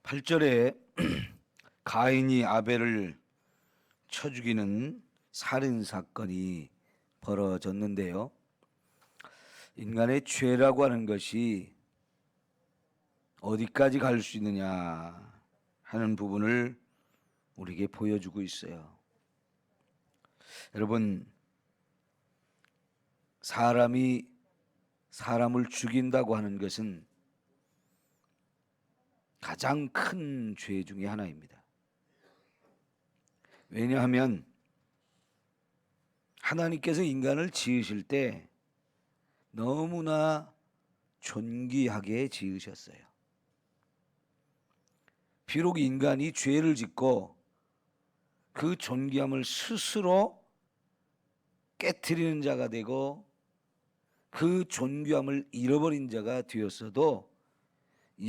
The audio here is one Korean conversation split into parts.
8절에 가인이 아벨을 쳐 죽이는 살인 사건이 벌어졌는데요. 인간의 죄라고 하는 것이 어디까지 갈 수 있느냐 하는 부분을 우리에게 보여주고 있어요. 여러분, 사람이 사람을 죽인다고 하는 것은 가장 큰 죄 중에 하나입니다. 왜냐하면 하나님께서 인간을 지으실 때 너무나 존귀하게 지으셨어요. 비록 인간이 죄를 짓고 그 존귀함을 스스로 깨트리는 자가 되고 그 존귀함을 잃어버린 자가 되었어도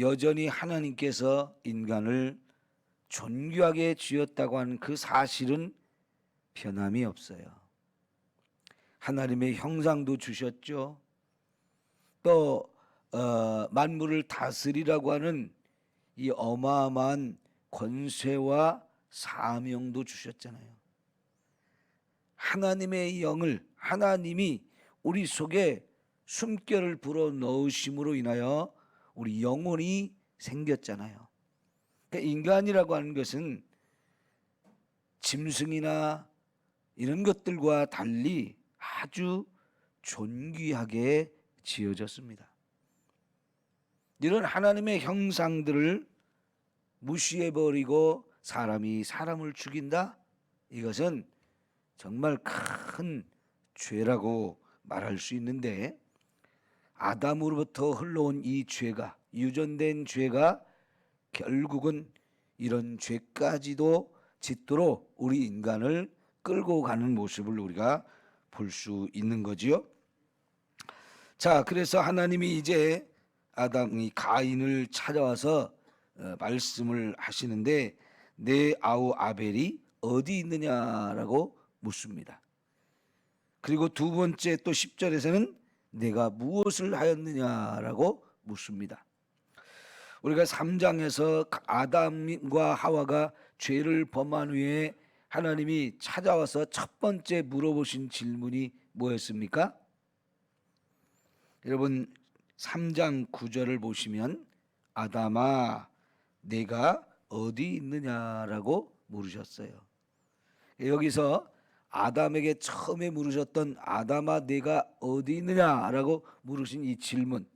여전히 하나님께서 인간을 존귀하게 지었다고 하는 그 사실은 변함이 없어요. 하나님의 형상도 주셨죠. 또 만물을 다스리라고 하는 이 어마어마한 권세와 사명도 주셨잖아요. 하나님의 영을, 하나님이 우리 속에 숨결을 불어 넣으심으로 인하여 우리 영혼이 생겼잖아요. 그러니까 인간이라고 하는 것은 짐승이나 이런 것들과 달리 아주 존귀하게 지어졌습니다. 이런 하나님의 형상들을 무시해버리고 사람이 사람을 죽인다? 이것은 정말 큰 죄라고 말할 수 있는데, 아담으로부터 흘러온 이 죄가, 유전된 죄가 결국은 이런 죄까지도 짓도록 우리 인간을 끌고 가는 모습을 우리가 볼 수 있는 거지요. 자, 그래서 하나님이 이제 아담이 가인을 찾아와서 말씀을 하시는데, 내 아우 아벨이 어디 있느냐라고 묻습니다. 그리고 두 번째 또 10절에서는 내가 무엇을 하였느냐라고 묻습니다. 우리가 3장에서 아담과 하와가 죄를 범한 후에 하나님이 찾아와서 첫 번째 물어보신 질문이 뭐였습니까? 여러분, 3장 9절을 보시면 아담아 내가 어디 있느냐라고 물으셨어요. 여기서 아담에게 처음에 물으셨던 아담아 내가 어디 있느냐라고 물으신 이 질문,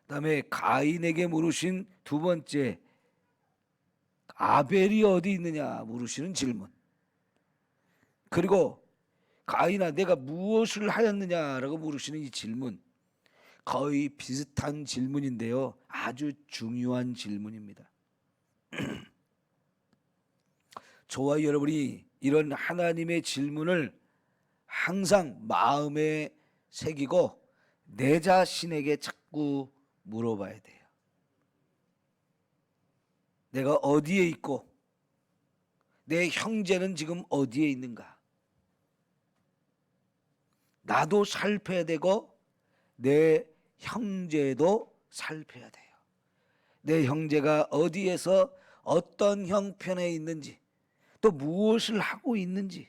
그다음에 가인에게 물으신 두 번째 아벨이 어디 있느냐 물으시는 질문, 그리고 가인아 내가 무엇을 하였느냐라고 물으시는 이 질문, 거의 비슷한 질문인데요, 아주 중요한 질문입니다. 저와 여러분이 이런 하나님의 질문을 항상 마음에 새기고 내 자신에게 자꾸 물어봐야 돼요. 내가 어디에 있고 내 형제는 지금 어디에 있는가? 나도 살펴야 되고 내 형제도 살펴야 돼요. 내 형제가 어디에서 어떤 형편에 있는지, 또 무엇을 하고 있는지,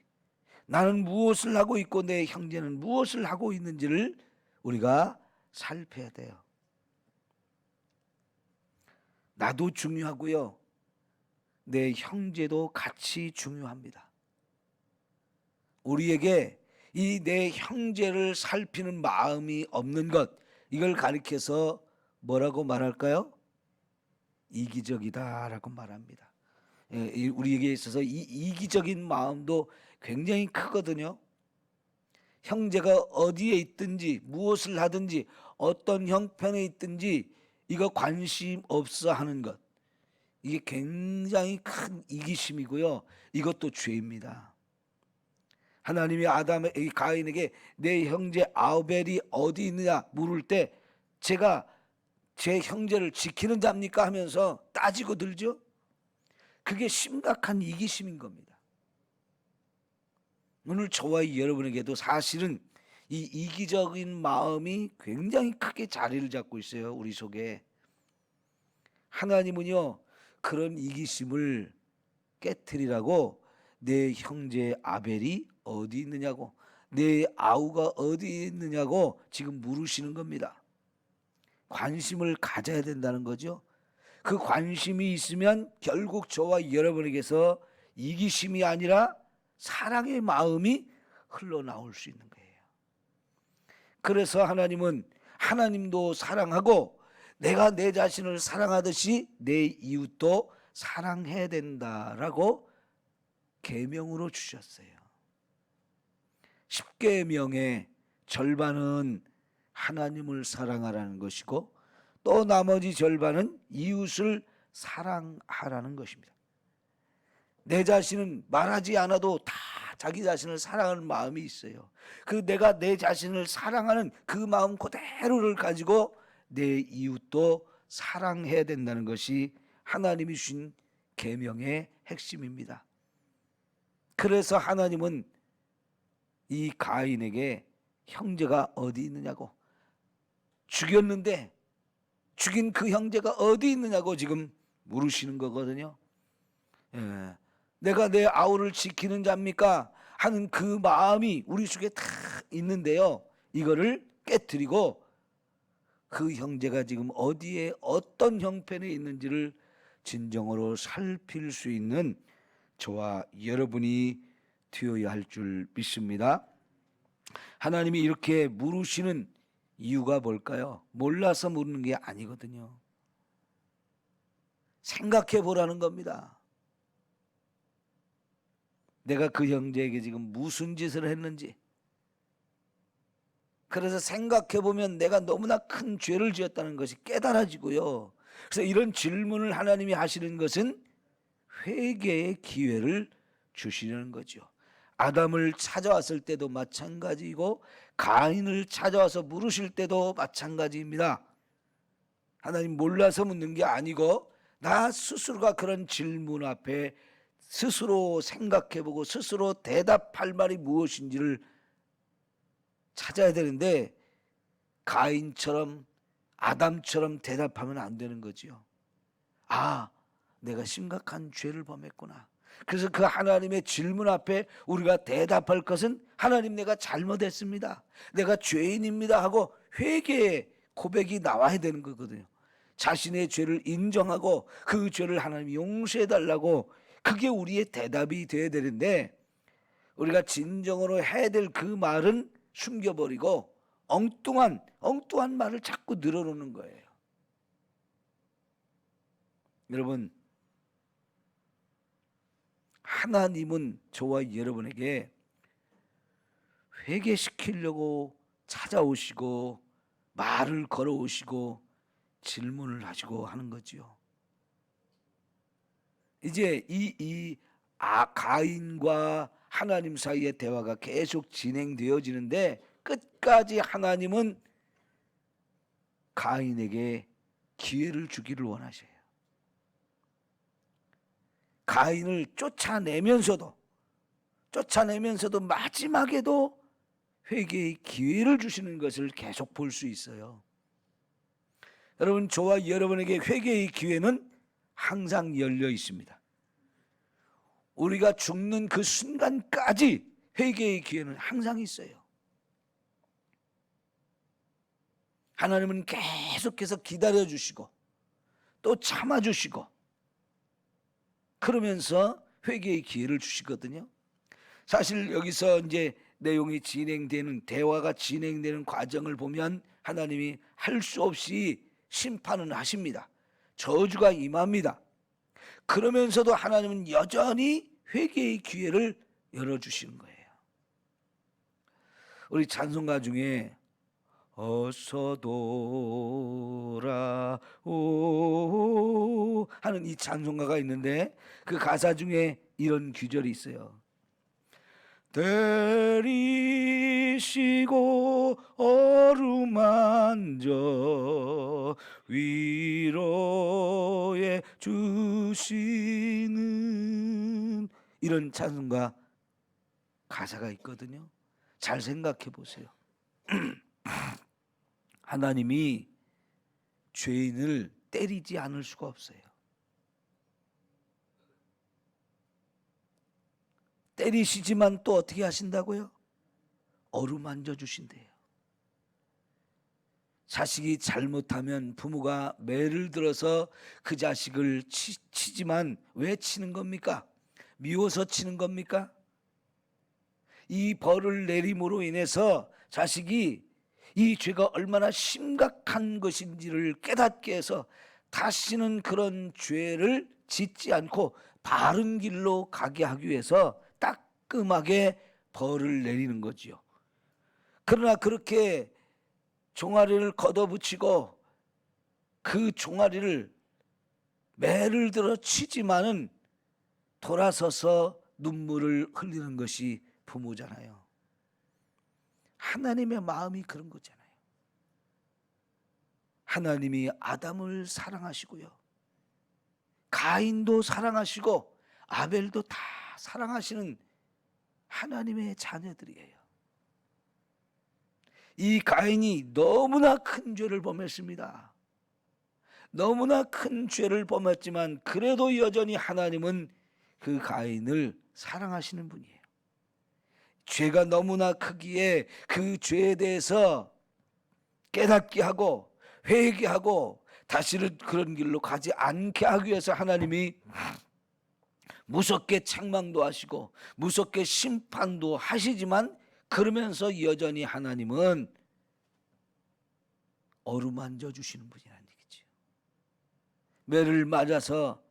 나는 무엇을 하고 있고 내 형제는 무엇을 하고 있는지를 우리가 살펴야 돼요. 나도 중요하고요, 내 형제도 같이 중요합니다. 우리에게 이 내 형제를 살피는 마음이 없는 것, 이걸 가리켜서 뭐라고 말할까요? 이기적이다라고 말합니다. 우리에게 있어서 이 이기적인 마음도 굉장히 크거든요. 형제가 어디에 있든지 무엇을 하든지 어떤 형편에 있든지 이거 관심 없어 하는 것, 이게 굉장히 큰 이기심이고요, 이것도 죄입니다. 하나님이 가인에게 내 형제 아벨이 어디 있느냐 물을 때 제가 제 형제를 지키는 자입니까 하면서 따지고 들죠. 그게 심각한 이기심인 겁니다. 오늘 저와 여러분에게도 사실은 이 이기적인 마음이 굉장히 크게 자리를 잡고 있어요, 우리 속에. 하나님은요 그런 이기심을 깨트리라고 내 형제 아벨이 어디 있느냐고, 내 아우가 어디 있느냐고 지금 물으시는 겁니다. 관심을 가져야 된다는 거죠. 그 관심이 있으면 결국 저와 여러분에게서 이기심이 아니라 사랑의 마음이 흘러나올 수 있는 거예요. 그래서 하나님은 하나님도 사랑하고 내가 내 자신을 사랑하듯이 내 이웃도 사랑해야 된다라고 계명으로 주셨어요. 10계명의 절반은 하나님을 사랑하라는 것이고 또 나머지 절반은 이웃을 사랑하라는 것입니다. 내 자신은 말하지 않아도 다 자기 자신을 사랑하는 마음이 있어요. 그 내가 내 자신을 사랑하는 그 마음 그대로를 가지고 내 이웃도 사랑해야 된다는 것이 하나님이 주신 계명의 핵심입니다. 그래서 하나님은 이 가인에게 형제가 어디 있느냐고, 죽였는데 죽인 그 형제가 어디 있느냐고 지금 물으시는 거거든요. 예. 내가 내 아우를 지키는 자입니까? 하는 그 마음이 우리 속에 다 있는데요. 이거를 깨트리고 그 형제가 지금 어디에 어떤 형편에 있는지를 진정으로 살필 수 있는 저와 여러분이 되어야 할 줄 믿습니다. 하나님이 이렇게 물으시는 이유가 뭘까요? 몰라서 물는 게 아니거든요. 생각해 보라는 겁니다. 내가 그 형제에게 지금 무슨 짓을 했는지. 그래서 생각해 보면 내가 너무나 큰 죄를 지었다는 것이 깨달아지고요. 그래서 이런 질문을 하나님이 하시는 것은 회개의 기회를 주시려는 거죠. 아담을 찾아왔을 때도 마찬가지이고 가인을 찾아와서 물으실 때도 마찬가지입니다. 하나님 몰라서 묻는 게 아니고 나 스스로가 그런 질문 앞에 스스로 생각해보고 스스로 대답할 말이 무엇인지를 찾아야 되는데 가인처럼 아담처럼 대답하면 안 되는 거지요. 아, 내가 심각한 죄를 범했구나. 그래서 그 하나님의 질문 앞에 우리가 대답할 것은 하나님 내가 잘못했습니다. 내가 죄인입니다 하고 회개의 고백이 나와야 되는 거거든요. 자신의 죄를 인정하고 그 죄를 하나님 용서해 달라고 그게 우리의 대답이 돼야 되는데 우리가 진정으로 해야 될 그 말은 숨겨버리고 엉뚱한 말을 자꾸 늘어놓는 거예요. 여러분, 하나님은 저와 여러분에게 회개시키려고 찾아오시고 말을 걸어오시고 질문을 하시고 하는 거지요. 이제 가인과 하나님 사이의 대화가 계속 진행되어지는데 끝까지 하나님은 가인에게 기회를 주기를 원하셔요. 가인을 쫓아내면서도 마지막에도 회개의 기회를 주시는 것을 계속 볼 수 있어요. 여러분, 저와 여러분에게 회개의 기회는 항상 열려 있습니다. 우리가 죽는 그 순간까지 회개의 기회는 항상 있어요. 하나님은 계속해서 기다려주시고 또 참아주시고 그러면서 회개의 기회를 주시거든요. 사실 여기서 이제 내용이 진행되는 대화가 진행되는 과정을 보면 하나님이 할 수 없이 심판은 하십니다. 저주가 임합니다. 그러면서도 하나님은 여전히 회개의 기회를 열어주시는 거예요. 우리 찬송가 중에 어서 돌아오 하는 이 찬송가가 있는데 그 가사 중에 이런 구절이 있어요. 데리시고 어루만져 위로해 주시는 이런 찬송가 가사가 있거든요. 잘 생각해 보세요. 하나님이 죄인을 때리지 않을 수가 없어요. 때리시지만 또 어떻게 하신다고요? 어루만져 주신대요. 자식이 잘못하면 부모가 매를 들어서 그 자식을 치지만 왜 치는 겁니까? 미워서 치는 겁니까? 이 벌을 내림으로 인해서 자식이 이 죄가 얼마나 심각한 것인지를 깨닫게 해서 다시는 그런 죄를 짓지 않고 바른 길로 가게 하기 위해서 따끔하게 벌을 내리는 거지요. 그러나 그렇게 종아리를 걷어붙이고 그 종아리를 매를 들어 치지만은 돌아서서 눈물을 흘리는 것이 부모잖아요. 하나님의 마음이 그런 거잖아요. 하나님이 아담을 사랑하시고요, 가인도 사랑하시고 아벨도 다 사랑하시는 하나님의 자녀들이에요. 이 가인이 너무나 큰 죄를 범했습니다. 너무나 큰 죄를 범했지만 그래도 여전히 하나님은 그 가인을 사랑하시는 분이에요. 죄가 너무나 크기에 그 죄에 대해서 깨닫게 하고 회개하고 다시는 그런 길로 가지 않게 하기 위해서 하나님이 무섭게 책망도 하시고 무섭게 심판도 하시지만, 그러면서 여전히 하나님은 어루만져 주시는 분이라는 얘기죠. 매를 맞아서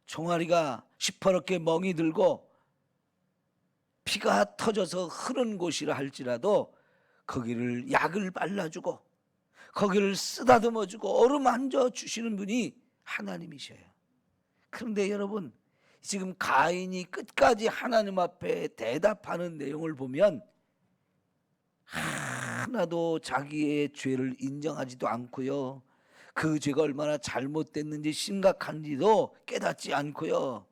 종아리가 시퍼렇게 멍이 들고 피가 터져서 흐른 곳이라 할지라도 거기를 약을 발라주고 거기를 쓰다듬어주고 어루만져 주시는 분이 하나님이셔요. 그런데 여러분, 지금 가인이 끝까지 하나님 앞에 대답하는 내용을 보면 하나도 자기의 죄를 인정하지도 않고요, 그 죄가 얼마나 잘못됐는지 심각한지도 깨닫지 않고요,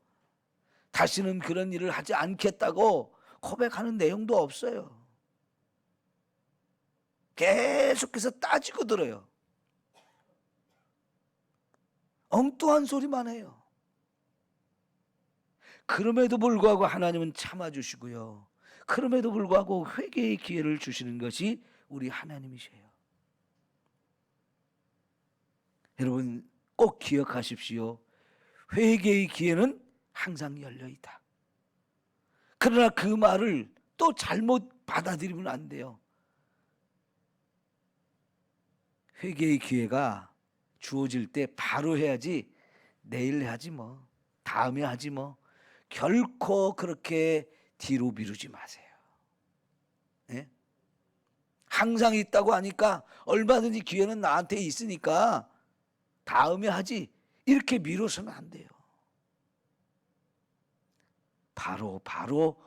다시는 그런 일을 하지 않겠다고 고백하는 내용도 없어요. 계속해서 따지고 들어요. 엉뚱한 소리만 해요. 그럼에도 불구하고 하나님은 참아주시고요, 그럼에도 불구하고 회개의 기회를 주시는 것이 우리 하나님이세요. 여러분 꼭 기억하십시오. 회개의 기회는 항상 열려있다. 그러나 그 말을 또 잘못 받아들이면 안 돼요. 회개의 기회가 주어질 때 바로 해야지, 내일 하지 뭐, 다음에 하지 뭐, 결코 그렇게 뒤로 미루지 마세요. 네? 항상 있다고 하니까 얼마든지 기회는 나한테 있으니까 다음에 하지, 이렇게 미뤄서는 안 돼요. 바로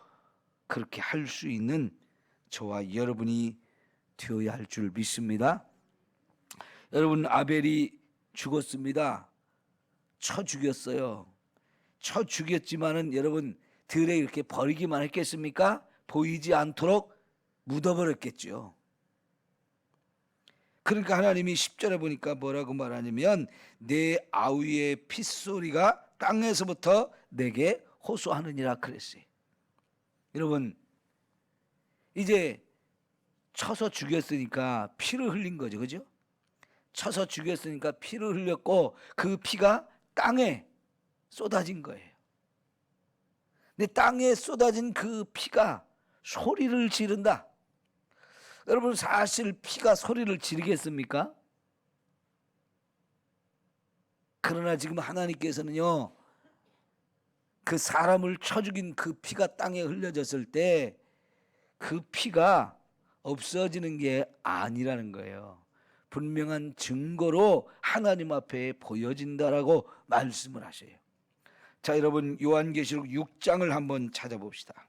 그렇게 할 수 있는 저와 여러분이 되어야 할 줄 믿습니다. 여러분, 아벨이 죽었습니다. 쳐 죽였어요. 쳐 죽였지만은 여러분, 들에 이렇게 버리기만 했겠습니까? 보이지 않도록 묻어버렸겠죠. 그러니까 하나님이 10절에 보니까 뭐라고 말하냐면, 내 아우의 핏소리가 땅에서부터 내게 호소하느니라 그랬어요. 여러분, 이제 쳐서 죽였으니까 피를 흘린 거죠, 그죠? 쳐서 죽였으니까 피를 흘렸고 그 피가 땅에 쏟아진 거예요. 근데 땅에 쏟아진 그 피가 소리를 지른다. 여러분, 사실 피가 소리를 지르겠습니까? 그러나 지금 하나님께서는요, 그 사람을 쳐 죽인 그 피가 땅에 흘려졌을 때 그 피가 없어지는 게 아니라는 거예요. 분명한 증거로 하나님 앞에 보여진다라고 말씀을 하셔요. 자, 여러분, 요한계시록 6장을 한번 찾아봅시다.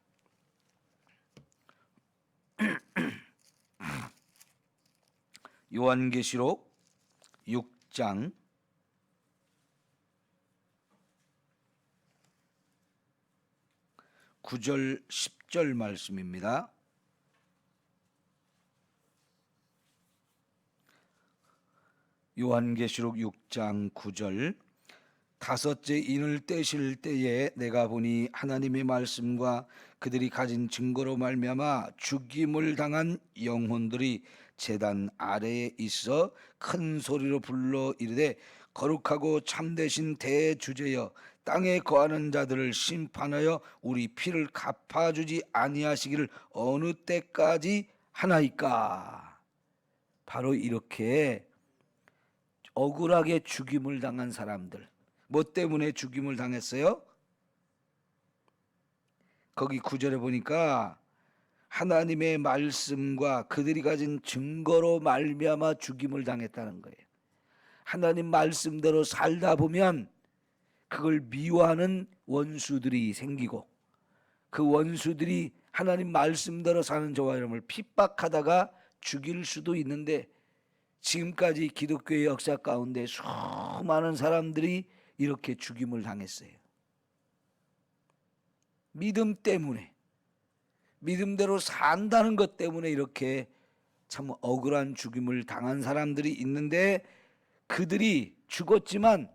요한계시록 6장 9절 10절 말씀입니다. 요한계시록 6장 9절, 다섯째 인을 떼실 때에 내가 보니 하나님의 말씀과 그들이 가진 증거로 말미암아 죽임을 당한 영혼들이 제단 아래에 있어 큰 소리로 불러 이르되 거룩하고 참되신 대주제여 땅에 거하는 자들을 심판하여 우리 피를 갚아주지 아니하시기를 어느 때까지 하나이까. 바로 이렇게 억울하게 죽임을 당한 사람들, 뭐 때문에 죽임을 당했어요? 거기 9절에 보니까 하나님의 말씀과 그들이 가진 증거로 말미암아 죽임을 당했다는 거예요. 하나님 말씀대로 살다 보면 그걸 미워하는 원수들이 생기고, 그 원수들이 하나님 말씀대로 사는 저와 여러분을 핍박하다가 죽일 수도 있는데, 지금까지 기독교의 역사 가운데 수많은 사람들이 이렇게 죽임을 당했어요. 믿음 때문에, 믿음대로 산다는 것 때문에 이렇게 참 억울한 죽임을 당한 사람들이 있는데, 그들이 죽었지만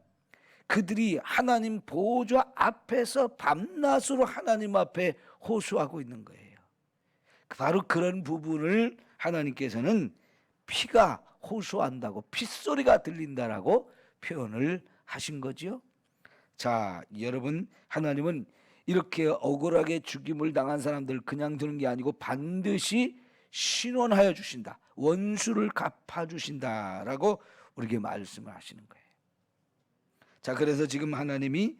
그들이 하나님 보좌 앞에서 밤낮으로 하나님 앞에 호소하고 있는 거예요. 바로 그런 부분을 하나님께서는 피가 호소한다고, 핏소리가 들린다라고 표현을 하신 거죠. 자, 여러분, 하나님은 이렇게 억울하게 죽임을 당한 사람들을 그냥 두는 게 아니고 반드시 신원하여 주신다, 원수를 갚아주신다라고 우리에게 말씀을 하시는 거예요. 자, 그래서 지금 하나님이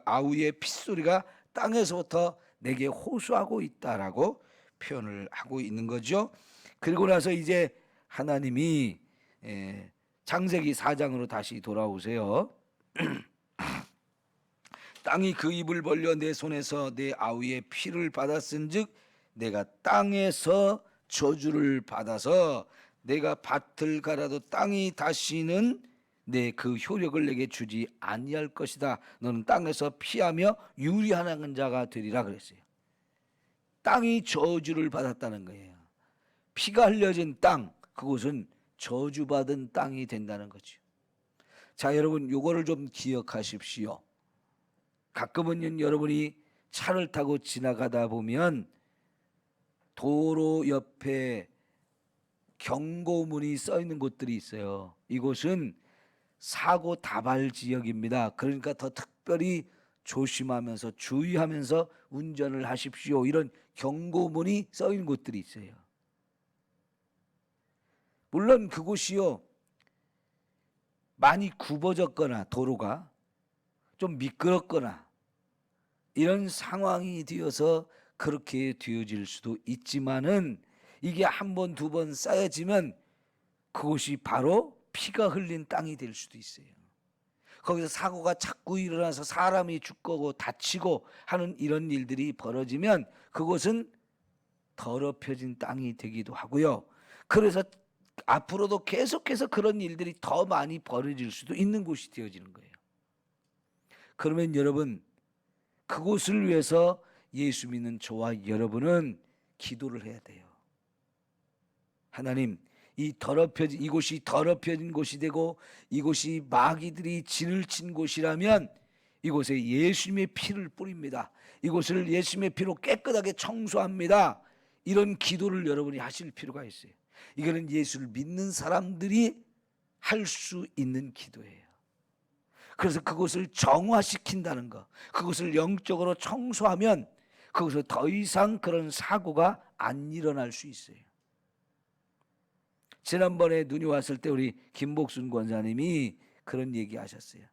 아우의 핏소리가 땅에서부터 내게 호소하고 있다라고 표현을 하고 있는 거죠. 그리고 나서 이제 하나님이 창세기 4장으로 다시 돌아오세요. 땅이 그 입을 벌려 내 손에서 내 아우의 피를 받았은즉 내가 땅에서 저주를 받아서 내가 밭을 갈아도 땅이 다시는 내 그 효력을 내게 주지 아니할 것이다. 너는 땅에서 피하며 유리하는 자가 되리라 그랬어요. 땅이 저주를 받았다는 거예요. 피가 흘려진 땅, 그곳은 저주받은 땅이 된다는 거죠. 자, 여러분, 요거를 좀 기억하십시오. 가끔은 여러분이 차를 타고 지나가다 보면 도로 옆에 경고문이 써 있는 곳들이 있어요. 이곳은 사고 다발 지역입니다. 그러니까 더 특별히 조심하면서 주의하면서 운전을 하십시오, 이런 경고문이 써 있는 곳들이 있어요. 물론 그곳이요, 많이 굽어졌거나 도로가 좀 미끄럽거나 이런 상황이 되어서 그렇게 되어질 수도 있지만은, 이게 한 번, 두 번 쌓여지면 그곳이 바로 피가 흘린 땅이 될 수도 있어요. 거기서 사고가 자꾸 일어나서 사람이 죽고 다치고 하는 이런 일들이 벌어지면 그곳은 더럽혀진 땅이 되기도 하고요. 그래서 앞으로도 계속해서 그런 일들이 더 많이 벌어질 수도 있는 곳이 되어지는 거예요. 그러면 여러분, 그곳을 위해서 예수 믿는 저와 여러분은 기도를 해야 돼요. 하나님, 이곳이 더럽혀진 곳이 되고 이곳이 마귀들이 진을 친 곳이라면 이곳에 예수님의 피를 뿌립니다. 이곳을 예수님의 피로 깨끗하게 청소합니다. 이런 기도를 여러분이 하실 필요가 있어요. 이거는 예수를 믿는 사람들이 할 수 있는 기도예요. 그래서 그곳을 정화시킨다는 것, 그곳을 영적으로 청소하면 그곳에 더 이상 그런 사고가 안 일어날 수 있어요. 지난번에 눈이 왔을 때 우리 김복순 권사님이 그런 얘기 하셨어요.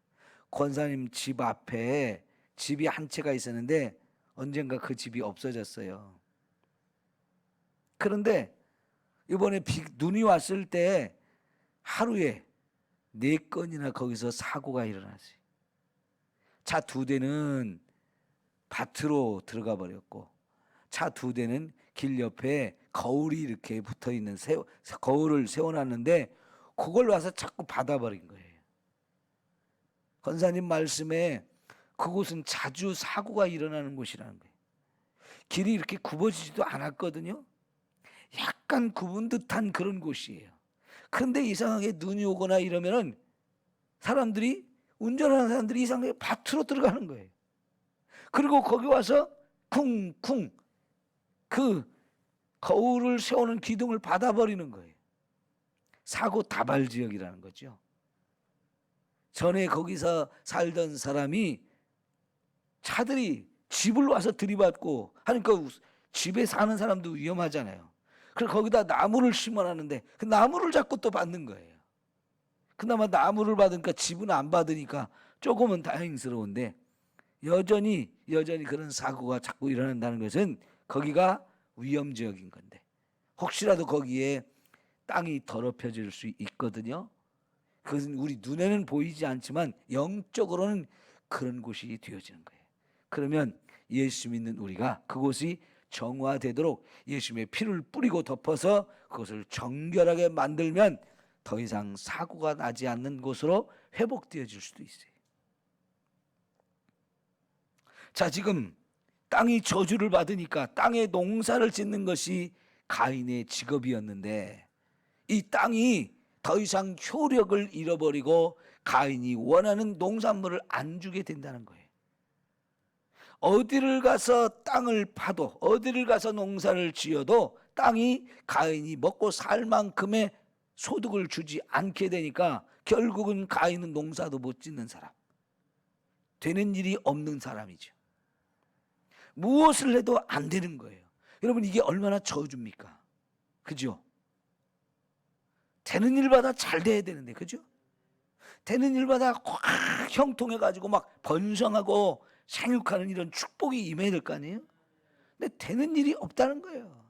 권사님 집 앞에 집이 한 채가 있었는데 언젠가 그 집이 없어졌어요. 그런데 이번에 눈이 왔을 때 하루에 4건이나 거기서 사고가 일어났어요. 차 2대는 밭으로 들어가 버렸고, 차 2대는 길 옆에 거울이 이렇게 붙어있는 거울을 세워놨는데 그걸 와서 자꾸 받아버린 거예요. 권사님 말씀에 그곳은 자주 사고가 일어나는 곳이라는 거예요. 길이 이렇게 굽어지지도 않았거든요. 약간 굽은 듯한 그런 곳이에요. 그런데 이상하게 눈이 오거나 이러면은 사람들이 운전하는 사람들이 이상하게 밭으로 들어가는 거예요. 그리고 거기 와서 쿵쿵 그 거울을 세우는 기둥을 받아버리는 거예요. 사고 다발 지역이라는 거죠. 전에 거기서 살던 사람이 차들이 집을 와서 들이받고 하니까 집에 사는 사람도 위험하잖아요. 그래서 거기다 나무를 심어놨는데 그 나무를 자꾸 또 받는 거예요. 그나마 나무를 받으니까 집은 안 받으니까 조금은 다행스러운데 여전히 그런 사고가 자꾸 일어난다는 것은 거기가 위험 지역인 건데 혹시라도 거기에 땅이 더럽혀질 수 있거든요. 그것은 우리 눈에는 보이지 않지만 영적으로는 그런 곳이 되어지는 거예요. 그러면 예수 믿는 우리가 그곳이 정화되도록 예수님의 피를 뿌리고 덮어서 그것을 정결하게 만들면 더 이상 사고가 나지 않는 곳으로 회복되어질 수도 있어요. 자, 지금 땅이 저주를 받으니까 땅에 농사를 짓는 것이 가인의 직업이었는데 이 땅이 더 이상 효력을 잃어버리고 가인이 원하는 농산물을 안 주게 된다는 거예요. 어디를 가서 땅을 파도 어디를 가서 농사를 지어도 땅이 가인이 먹고 살 만큼의 소득을 주지 않게 되니까 결국은 가인은 농사도 못 짓는 사람, 되는 일이 없는 사람이죠. 무엇을 해도 안 되는 거예요. 여러분 이게 얼마나 저주입니까? 그죠? 되는 일마다 잘 돼야 되는데, 그죠? 되는 일마다 확 형통해가지고 막 번성하고 생육하는 이런 축복이 임해야 될 거 아니에요? 근데 되는 일이 없다는 거예요.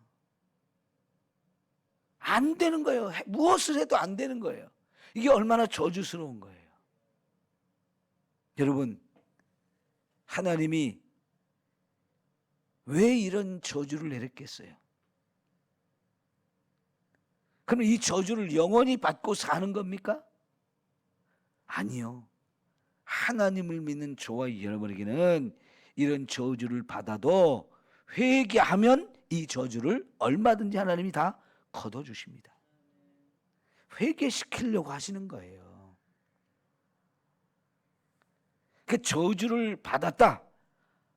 안 되는 거예요. 무엇을 해도 안 되는 거예요. 이게 얼마나 저주스러운 거예요. 여러분, 하나님이 왜 이런 저주를 내렸겠어요? 그럼 이 저주를 영원히 받고 사는 겁니까? 아니요. 하나님을 믿는 저와 여러분에게는 이런 저주를 받아도 회개하면 이 저주를 얼마든지 하나님이 다 걷어주십니다. 회개시키려고 하시는 거예요. 그 저주를 받았다.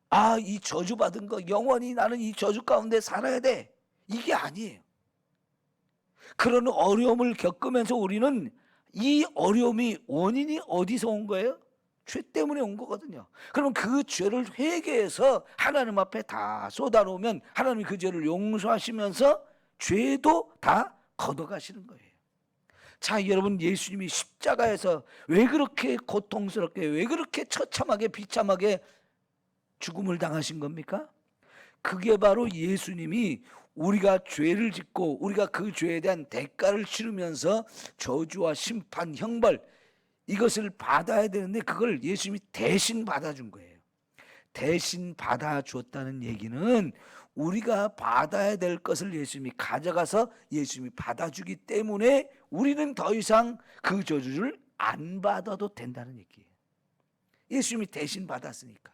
아, 이 저주 받은 거 영원히 나는 이 저주 가운데 살아야 돼. 이게 아니에요. 그런 어려움을 겪으면서 우리는 이 어려움이 원인이 어디서 온 거예요? 죄 때문에 온 거거든요. 그럼 그 죄를 회개해서 하나님 앞에 다 쏟아놓으면 하나님이 그 죄를 용서하시면서 죄도 다 걷어가시는 거예요. 자, 여러분, 예수님이 십자가에서 왜 그렇게 고통스럽게, 왜 그렇게 처참하게 비참하게 죽음을 당하신 겁니까? 그게 바로 예수님이 우리가 죄를 짓고 우리가 그 죄에 대한 대가를 치르면서 저주와 심판, 형벌 이것을 받아야 되는데 그걸 예수님이 대신 받아준 거예요. 대신 받아줬다는 얘기는 우리가 받아야 될 것을 예수님이 가져가서 예수님이 받아주기 때문에 우리는 더 이상 그 저주를 안 받아도 된다는 얘기예요. 예수님이 대신 받았으니까.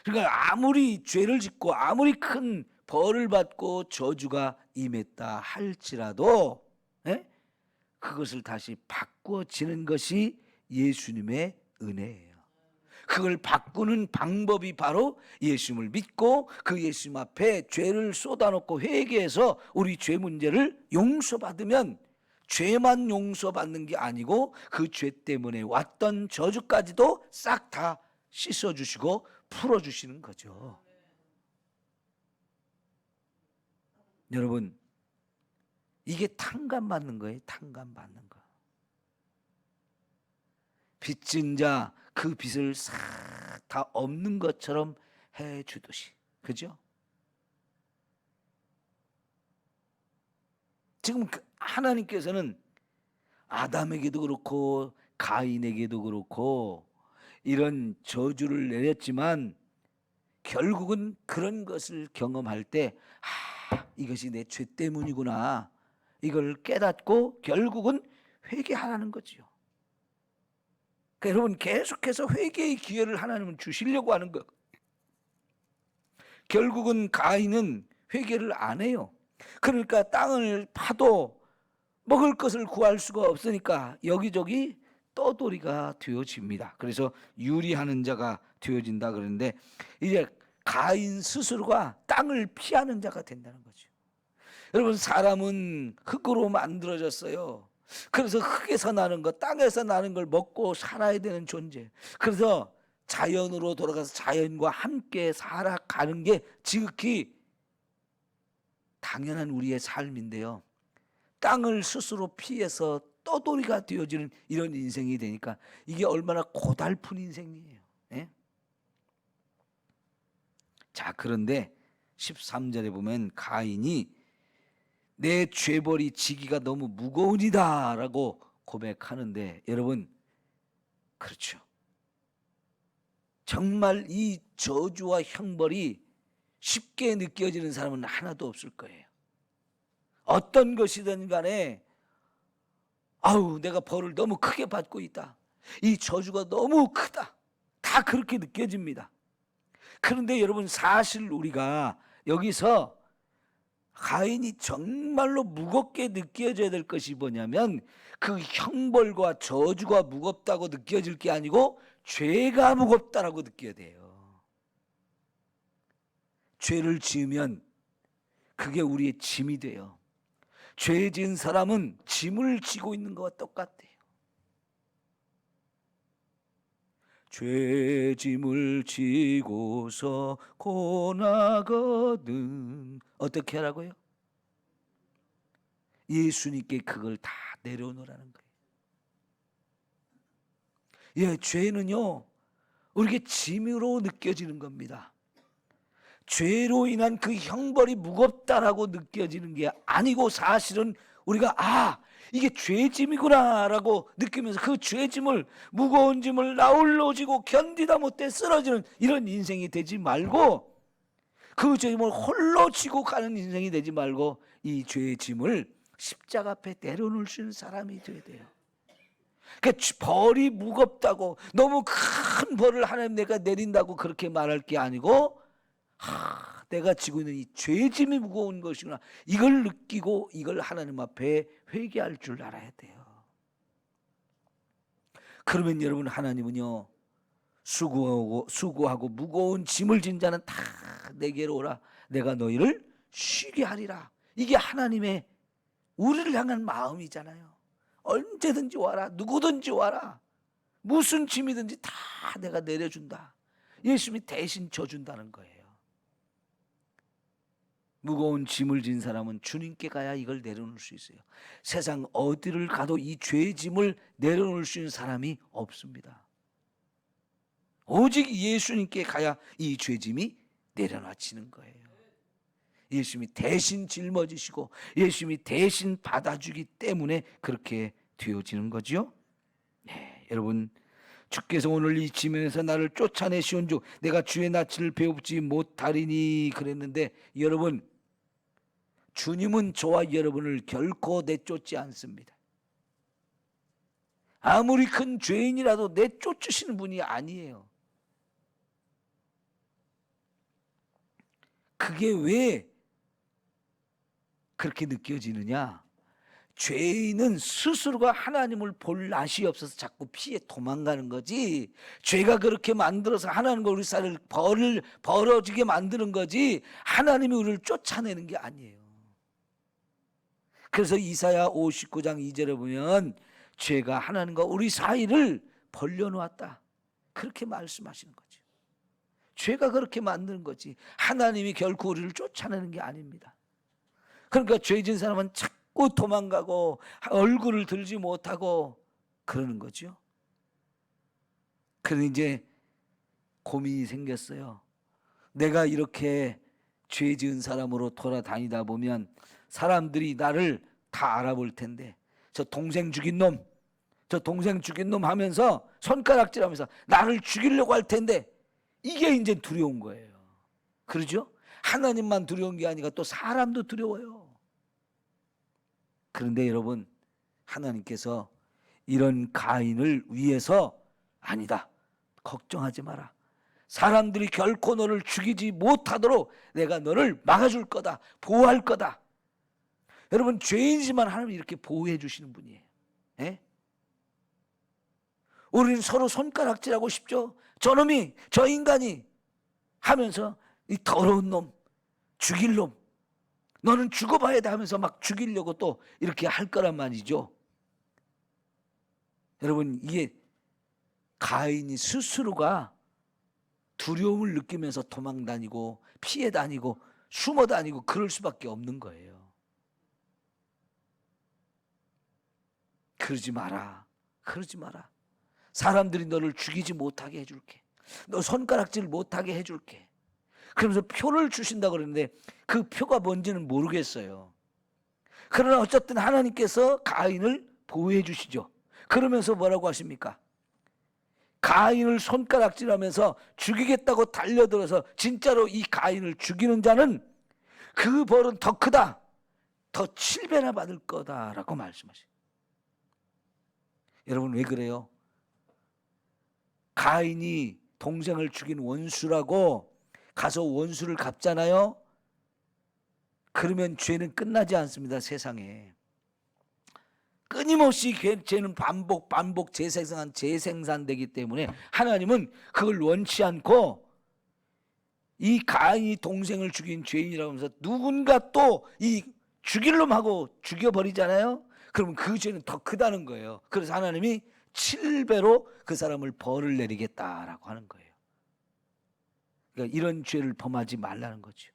그러니까 아무리 죄를 짓고 아무리 큰 벌을 받고 저주가 임했다 할지라도 그것을 다시 바꿔지는 것이 예수님의 은혜예요. 그걸 바꾸는 방법이 바로 예수님을 믿고 그 예수님 앞에 죄를 쏟아놓고 회개해서 우리 죄 문제를 용서받으면 죄만 용서받는 게 아니고 그 죄 때문에 왔던 저주까지도 싹 다 씻어주시고 풀어주시는 거죠. 여러분, 이게 탕감받는 거예요. 탕감받는 거. 빚진 자 그 빚을 싹 다 없는 것처럼 해주듯이. 그죠? 지금 하나님께서는 아담에게도 그렇고 가인에게도 그렇고 이런 저주를 내렸지만 결국은 그런 것을 경험할 때 이것이 내 죄 때문이구나 이걸 깨닫고 결국은 회개하라는 거죠. 그러니까 여러분 계속해서 회개의 기회를 하나님은 주시려고 하는 것. 결국은 가인은 회개를 안 해요. 그러니까 땅을 파도 먹을 것을 구할 수가 없으니까 여기저기 떠돌이가 되어집니다. 그래서 유리하는 자가 되어진다 그러는데, 이제 가인 스스로가 땅을 피하는 자가 된다는 거죠. 여러분, 사람은 흙으로 만들어졌어요. 그래서 흙에서 나는 것, 땅에서 나는 걸 먹고 살아야 되는 존재. 그래서 자연으로 돌아가서 자연과 함께 살아가는 게 지극히 당연한 우리의 삶인데요, 땅을 스스로 피해서 떠돌이가 되어지는 이런 인생이 되니까 이게 얼마나 고달픈 인생이에요. 예? 자, 그런데 13절에 보면 가인이 내 죄벌이 지기가 너무 무거우니다 라고 고백하는데, 여러분, 그렇죠. 정말 이 저주와 형벌이 쉽게 느껴지는 사람은 하나도 없을 거예요. 어떤 것이든 간에 아우, 내가 벌을 너무 크게 받고 있다, 이 저주가 너무 크다, 다 그렇게 느껴집니다. 그런데 여러분, 사실 우리가 여기서 가인이 정말로 무겁게 느껴져야 될 것이 뭐냐면, 그 형벌과 저주가 무겁다고 느껴질 게 아니고 죄가 무겁다라고 느껴야 돼요. 죄를 지으면 그게 우리의 짐이 돼요. 죄 지은 사람은 짐을 지고 있는 것과 똑같아요. 죄 짐을 지고서 고나거든. 어떻게 하라고요? 예수님께 그걸 다 내려놓으라는 거예요. 예, 죄는요, 우리에게 짐으로 느껴지는 겁니다. 죄로 인한 그 형벌이 무겁다라고 느껴지는 게 아니고, 사실은 우리가 이게 죄짐이구나 라고 느끼면서 그 죄짐을, 무거운 짐을 나홀로 지고 견디다 못해 쓰러지는 이런 인생이 되지 말고, 그 죄짐을 홀로 지고 가는 인생이 되지 말고, 이 죄짐을 십자가 앞에 내려놓을 수 있는 사람이 되어야 돼요. 그러니까 벌이 무겁다고, 너무 큰 벌을 하나님 내가 내린다고 그렇게 말할 게 아니고, 내가 지고 있는 이 죄짐이 무거운 것이구나, 이걸 느끼고 이걸 하나님 앞에 회개할 줄 알아야 돼요. 그러면 여러분, 하나님은요, 수고하고 무거운 짐을 진 자는 다 내게로 오라, 내가 너희를 쉬게 하리라. 이게 하나님의 우리를 향한 마음이잖아요. 언제든지 와라, 누구든지 와라, 무슨 짐이든지 다 내가 내려준다. 예수님이 대신 져준다는 거예요. 무거운 짐을 진 사람은 주님께 가야 이걸 내려놓을 수 있어요. 세상 어디를 가도 이 죄의 짐을 내려놓을 수 있는 사람이 없습니다. 오직 예수님께 가야 이 죄짐이 내려놔지는 거예요. 예수님이 대신 짊어지시고 예수님이 대신 받아주기 때문에 그렇게 되어지는 거죠. 네, 여러분, 주께서 오늘 이 지면에서 나를 쫓아내시온즉 내가 주의 낯을 배웁지 못하리니 그랬는데, 여러분, 주님은 저와 여러분을 결코 내쫓지 않습니다. 아무리 큰 죄인이라도 내쫓으시는 분이 아니에요. 그게 왜 그렇게 느껴지느냐? 죄인은 스스로가 하나님을 볼 낯이 없어서 자꾸 피해 도망가는 거지, 죄가 그렇게 만들어서 하나님과 우리 사이를 벌어지게 만드는 거지, 하나님이 우리를 쫓아내는 게 아니에요. 그래서 이사야 59장 2절에 보면 죄가 하나님과 우리 사이를 벌려놓았다, 그렇게 말씀하시는 거죠. 죄가 그렇게 만드는 거지, 하나님이 결코 우리를 쫓아내는 게 아닙니다. 그러니까 죄 지은 사람은 자꾸 도망가고 얼굴을 들지 못하고 그러는 거죠. 그런데 이제 고민이 생겼어요. 내가 이렇게 죄 지은 사람으로 돌아다니다 보면 사람들이 나를 다 알아볼 텐데, 저 동생 죽인 놈, 저 동생 죽인 놈 하면서 손가락질하면서 나를 죽이려고 할 텐데, 이게 이제 두려운 거예요. 그러죠? 하나님만 두려운 게 아니라 또 사람도 두려워요. 그런데 여러분, 하나님께서 이런 가인을 위해서 아니다, 걱정하지 마라, 사람들이 결코 너를 죽이지 못하도록 내가 너를 막아줄 거다, 보호할 거다. 여러분, 죄인이지만 하나님이 이렇게 보호해 주시는 분이에요. 예? 우리는 서로 손가락질하고 싶죠. 저놈이, 저 인간이 하면서 이 더러운 놈, 죽일 놈, 너는 죽어봐야 돼 하면서 막 죽이려고 또 이렇게 할 거란 말이죠. 여러분, 이게 가인이 스스로가 두려움을 느끼면서 도망 다니고 피해 다니고 숨어 다니고 그럴 수밖에 없는 거예요. 그러지 마라. 그러지 마라. 사람들이 너를 죽이지 못하게 해줄게. 너 손가락질 못하게 해줄게. 그러면서 표를 주신다고 그러는데 그 표가 뭔지는 모르겠어요. 그러나 어쨌든 하나님께서 가인을 보호해 주시죠. 그러면서 뭐라고 하십니까? 가인을 손가락질하면서 죽이겠다고 달려들어서 진짜로 이 가인을 죽이는 자는 그 벌은 더 크다. 더 7배나 받을 거다라고 말씀하셔요. 여러분, 왜 그래요? 가인이 동생을 죽인 원수라고 가서 원수를 갚잖아요. 그러면 죄는 끝나지 않습니다. 세상에 끊임없이 죄는 반복 재생산되기 때문에 하나님은 그걸 원치 않고 이 가인이 동생을 죽인 죄인이라고 하면서 누군가 또 이 죽일 놈하고 죽여버리잖아요. 그러면 그 죄는 더 크다는 거예요. 그래서 하나님이 7배로 그 사람을 벌을 내리겠다라고 하는 거예요. 그러니까 이런 죄를 범하지 말라는 거죠.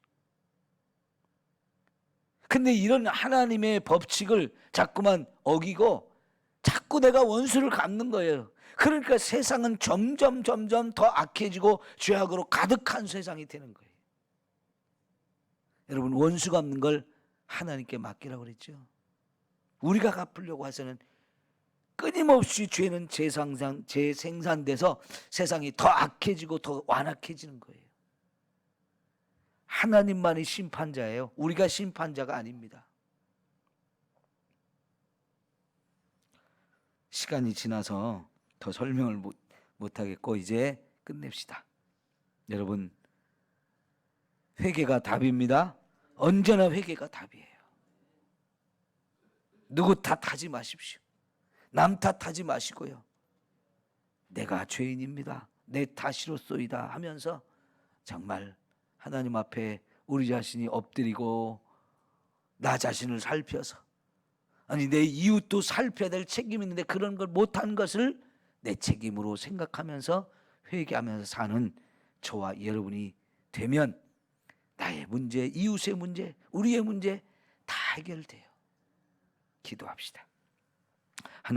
근데 이런 하나님의 법칙을 자꾸만 어기고 자꾸 내가 원수를 갚는 거예요. 그러니까 세상은 점점 더 악해지고 죄악으로 가득한 세상이 되는 거예요. 여러분, 원수 갚는 걸 하나님께 맡기라고 그랬죠. 우리가 갚으려고 해서는 끊임없이 죄는 재생산돼서 세상이 더 악해지고 더 완악해지는 거예요. 하나님만이 심판자예요. 우리가 심판자가 아닙니다. 시간이 지나서 더 설명을 못하겠고 이제 끝냅시다. 여러분, 회개가 답입니다. 언제나 회개가 답이에요. 누구 탓하지 마십시오. 남 탓하지 마시고요. 내가 죄인입니다. 내 탓이로소이다 하면서 정말 하나님 앞에 우리 자신이 엎드리고 나 자신을 살펴서, 아니 내 이웃도 살펴야 될 책임이 있는데 그런 걸 못한 것을 내 책임으로 생각하면서 회개하면서 사는 저와 여러분이 되면 나의 문제, 이웃의 문제, 우리의 문제 다 해결돼요. 기도합시다.